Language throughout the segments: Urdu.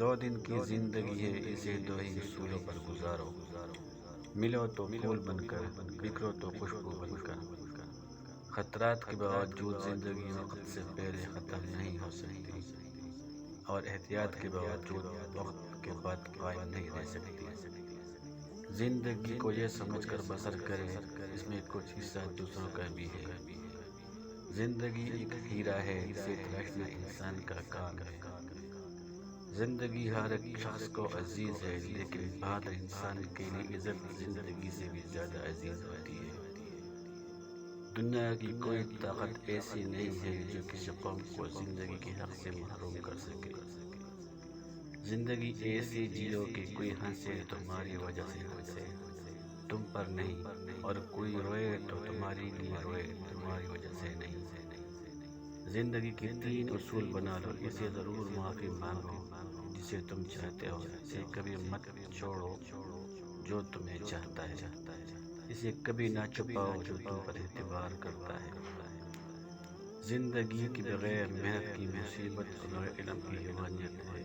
دو دن کی زندگی ہے، اسے دو ہی اصولوں پر گزارو۔ ملو تو پھول بن کر، بکھرو تو خوشبو بن کر۔ خطرات کے باوجود زندگی وقت سے پہلے ختم نہیں ہو سکتی، اور احتیاط کے باوجود وقت کے بعد قائم نہیں رہ سکتی۔ زندگی کو یہ سمجھ کر بسر کرے، اس میں کچھ حصہ دوسروں کا بھی ہے۔ زندگی ایک ہیرا ہے، اسے تلاشنا انسان کا کام ہے۔ زندگی ہر ایک شخص کو عزیز ہے، لیکن بعض انسان کے لیے عزت زندگی سے بھی زیادہ عزیز ہوتی ہے۔ دنیا کی کوئی طاقت ایسی نہیں ہے جو کسی قوم کو زندگی کے حق سے محروم کر سکے۔ زندگی ایسی جیو کہ کوئی ہنسے تمہاری وجہ سے ہنسے، تم پر نہیں، اور کوئی روئے تو تمہارے لیے روئے، تمہاری وجہ سے نہیں۔ زندگی کے 3 اصول بنا لو، اسے ضرور معافی مانگو جسے تم چاہتے ہو، اسے کبھی مت چھوڑو جو تمہیں چاہتا ہے، اسے کبھی نہ چھپاؤ جو تم پر اعتبار کرتا ہے۔ زندگی کے بغیر محنت کی مصیبت اور علم کی حیوانیت ہے۔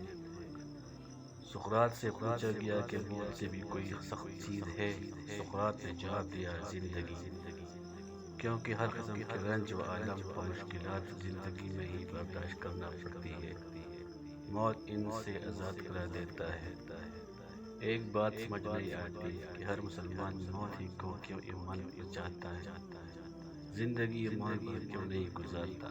سقراط سے پوچھا گیا کہ موت سے بھی کوئی سخت چیز ہے؟ سقراط نے جواب دیا، زندگی، کیونکہ ہر قسم کے رنج و الم و مشکلات زندگی میں ہی برداشت کرنا پڑتی ہے۔ موت ان سے آزاد کرا دیتا ہے۔ ایک بات سمجھ نہیں آتی کہ ہر مسلمان موت ہی کو کیوں ایمان پر چاہتا ہے، زندگی ایمان پر کیوں نہیں گزارتا؟